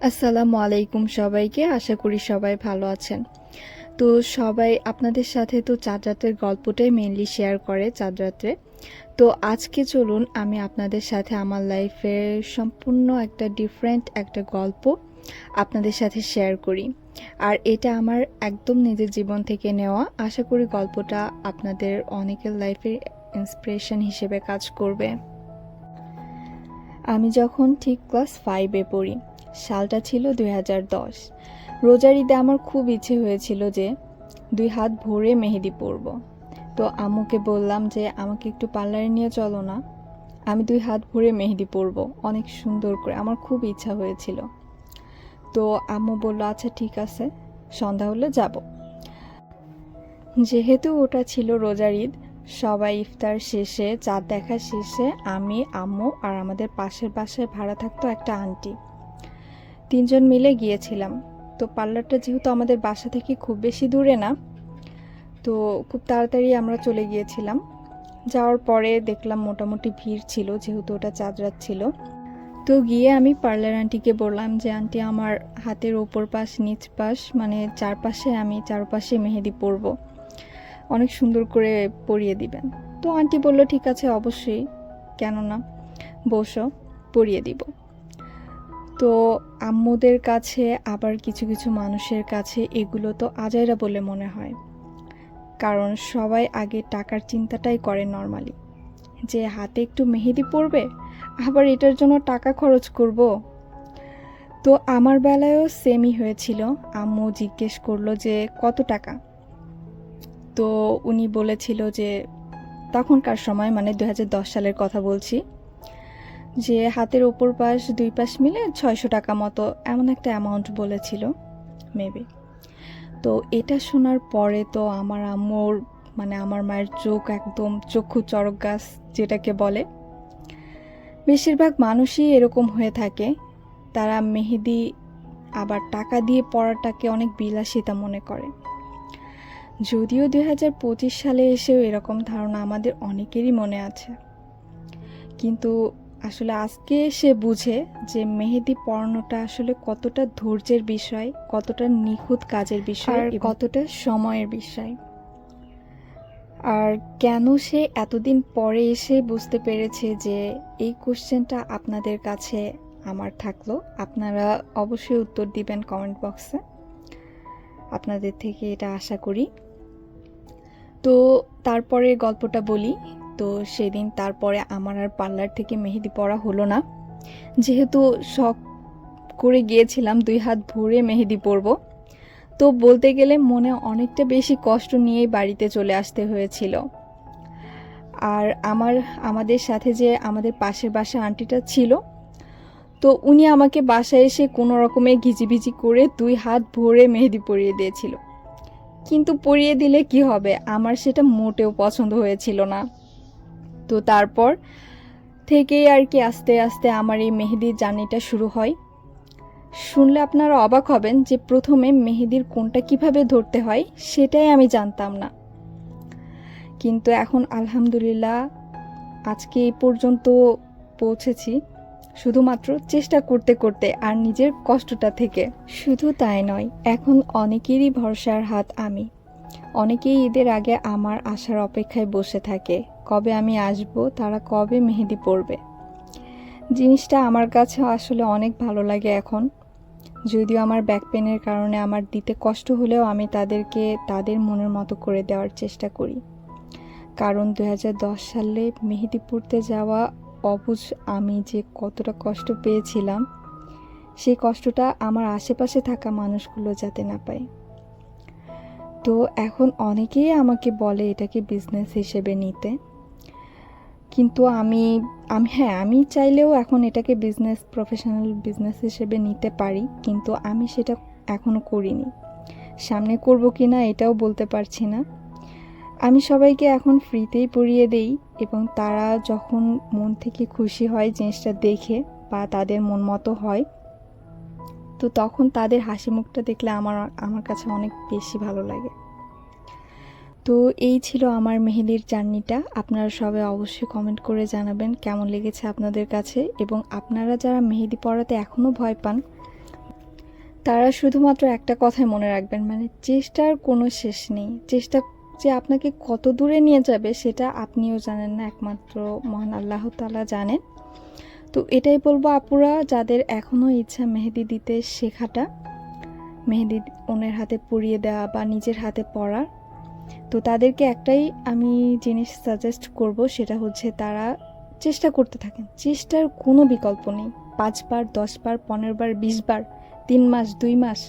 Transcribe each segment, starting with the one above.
আসসালামু আলাইকুম সবাইকে। আশা করি সবাই ভালো আছেন। তো সবাই আপনাদের সাথে তো চাঁদ রাতের গল্পটাই মেইনলি শেয়ার করে চাঁদ রাত্রে। তো আজকে চলুন আমি আপনাদের সাথে আমার লাইফের সম্পূর্ণ একটা ডিফারেন্ট একটা গল্প আপনাদের সাথে শেয়ার করি। আর এটা আমার একদম নিজের জীবন থেকে নেওয়া। আশা করি গল্পটা আপনাদের অনেকের লাইফে ইন্সপিরেশন হিসেবে কাজ করবে। আমি যখন ঠিক ক্লাস 5-এ পড়ি, সালটা ছিল 2010। রোজার ঈদে আমার খুব ইচ্ছে হয়েছিল যে 2 হাত ভরে মেহেদি পরব। তো আম্মুকে বললাম যে আমাকে একটু পার্লারে নিয়ে চলো না, আমি 2 হাত ভরে মেহেদি পরব অনেক সুন্দর করে, আমার খুব ইচ্ছা হয়েছিল। তো আম্মু বলল আচ্ছা ঠিক আছে, সন্ধ্যা হলে যাব। যেহেতু ওটা ছিল রোজার ঈদ, সবাই ইফতার শেষে চাঁদ দেখা শেষে আমি, আম্মু আর আমাদের পাশের বাসায় ভাড়া থাকতো একটা আন্টি, 3জন মিলে গিয়েছিলাম। তো পার্লারটা যেহেতু আমাদের বাসা থেকে খুব বেশি দূরে না, তো খুব তাড়াতাড়ি আমরা চলে গিয়েছিলাম। যাওয়ার পরে দেখলাম মোটামুটি ভিড় ছিল, যেহেতু ওটা চাঁদ রাত ছিল। তো গিয়ে আমি পার্লার আন্টিকে বললাম যে আন্টি আমার হাতের ওপর পাশ নিচ পাশ মানে চারপাশে আমি চারপাশে মেহেদি পরব, অনেক সুন্দর করে পরিয়ে দিবেন। তো আন্টি বলল ঠিক আছে অবশ্যই, কেন না, বসো, পরিয়ে দিব। তো আম্মুদের কাছে আবার কিছু কিছু মানুষের কাছে এগুলো তো আজাইরা বলে মনে হয়, কারণ সবাই আগে টাকার চিন্তাটাই করে নর্মালি, যে হাতে একটু মেহেদি পড়বে আবার এটার জন্য টাকা খরচ করব। তো আমার বেলায়ও সেমই হয়েছিল। আম্মু জিজ্ঞেস করলো যে কত টাকা। তো উনি বলেছিল যে তখনকার সময় মানে 2010 সালের কথা বলছি, যে হাতের ওপর পাশ দুই পাশ মিলে 600 টাকা মতো এমন একটা অ্যামাউন্ট বলেছিল মেবি। তো এটা শোনার পরে তো আমার আম্মুর মানে আমার মায়ের চোখ একদম চক্ষু চড়ক গাছ যেটাকে বলে। বেশিরভাগ মানুষই এরকম হয়ে থাকে, তারা মেহেদি আবার টাকা দিয়ে পড়াটাকে অনেক বিলাসিতা মনে করে। যদিও 2025 সালে এসেও এরকম ধারণা আমাদের অনেকেরই মনে আছে, কিন্তু আসলে আজকে সে বুঝে যে মেহেদি পরানোটা আসলে কতটা ধৈর্যের বিষয়, কতটা নিখুঁত কাজের বিষয় আর কতটা সময়ের বিষয়। আর কেন সে এতদিন পরে এসে বুঝতে পেরেছে, যে এই কোশ্চেনটা আপনাদের কাছে আমার থাকলো, আপনারা অবশ্যই উত্তর দিবেন কমেন্ট বক্সে, আপনাদের থেকে এটা আশা করি। তো তারপরে গল্পটা বলি। তো সেদিন তারপরে আমার আর পার্লার থেকে মেহেদি পরা হলো না, যেহেতু শখ করে গিয়েছিলাম 2 হাত ভরে মেহেদি পরব। তো বলতে গেলে মনে অনেকটা বেশি কষ্ট নিয়েই বাড়িতে চলে আসতে হয়েছিল। আর আমাদের সাথে যে আমাদের পাশের বাসা আন্টিটা ছিল, তো উনি আমাকে বাসায় এসে কোনো রকমে ঘিজিবিজি করে 2 হাত ভরে মেহেদি পরিয়ে দিয়েছিল। কিন্তু পরিয়ে দিলে কি হবে, আমার সেটা মোটেও পছন্দ হয়েছিল না। তো তারপর থেকেই আর কি আস্তে আস্তে আমার এই মেহেদির জার্নিটা শুরু হয়। শুনলে আপনারা অবাক হবেন যে প্রথমে মেহেদির কোনটা কিভাবে ধরতে হয় সেটাই আমি জানতাম না, কিন্তু এখন আলহামদুলিল্লাহ আজকে এই পর্যন্ত পৌঁছেছি শুধুমাত্র চেষ্টা করতে করতে আর নিজের কষ্টটা থেকে। শুধু তাই নয়, এখন অনেকেরই ভরসার হাত আমি। অনেকেই ঈদের আগে আমার আসার অপেক্ষায় বসে থাকে, কবে আমি আসব, তারা কবে মেহেদি পরবে। জিনিসটা আমার কাছে আসলে অনেক ভালো লাগে এখন। যদিও আমার ব্যাক পেনের কারণে আমার দিতে কষ্ট হলেও আমি তাদেরকে তাদের মনের মতো করে দেওয়ার চেষ্টা করি, কারণ 2010 সালে মেহেদি পরতে যাওয়া অবুঝ আমি যে কতটা কষ্ট পেয়েছিলাম, সেই কষ্টটা আমার আশেপাশে থাকা মানুষগুলো যাতে না পায়। তো এখন অনেকেই আমাকে বলে এটাকে বিজনেস হিসেবে নিতে, কিন্তু আমি আমি হ্যাঁ আমি চাইলেও এখন এটাকে প্রফেশনাল বিজনেস হিসেবে নিতে পারি, কিন্তু আমি সেটা এখনও করিনি। সামনে করব কি না এটাও বলতে পারছি না। আমি সবাইকে এখন ফ্রিতেই পড়িয়ে দেই, এবং তারা যখন মন থেকে খুশি হয় জিনিসটা দেখে বা তাদের মন মতো হয়, তো তখন তাদের হাসি মুখটা দেখলে আমার কাছে অনেক বেশি ভালো লাগে। তো এই ছিল আমার মেহেদির জার্নিটা। আপনারা সবাই অবশ্যই কমেন্ট করে জানাবেন কেমন লেগেছে আপনাদের কাছে, এবং আপনারা যারা মেহেদি পরাতে এখনও ভয় পান তারা শুধুমাত্র একটা কথাই মনে রাখবেন, মানে চেষ্টার কোনো শেষ নেই। চেষ্টা যে আপনাকে কত দূরে নিয়ে যাবে সেটা আপনিও জানেন না, একমাত্র মহান আল্লাহ তাআলা জানেন। তো এটাই বলবো আপুরা, যাদের এখনও ইচ্ছা মেহেদি দিতে শেখাটা, মেহেদি অন্যের হাতে পরিয়ে দেওয়া বা নিজের হাতে পরার, তো তাদেরকে একটাই আমি জিনিস সাজেস্ট করব, সেটা হচ্ছে তারা চেষ্টা করতে থাকেন। চেষ্টার কোনো বিকল্প নেই। 5 বার, 10 বার, 15 বার, 20 বার, 3 মাস, 2 মাস,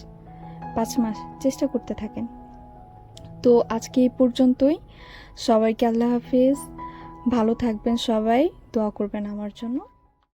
5 মাস চেষ্টা করতে থাকেন। তো আজকে এই পর্যন্তই। সবাইকে আল্লাহ হাফিজ। ভালো থাকবেন সবাই, দোয়া করবেন আমার জন্য।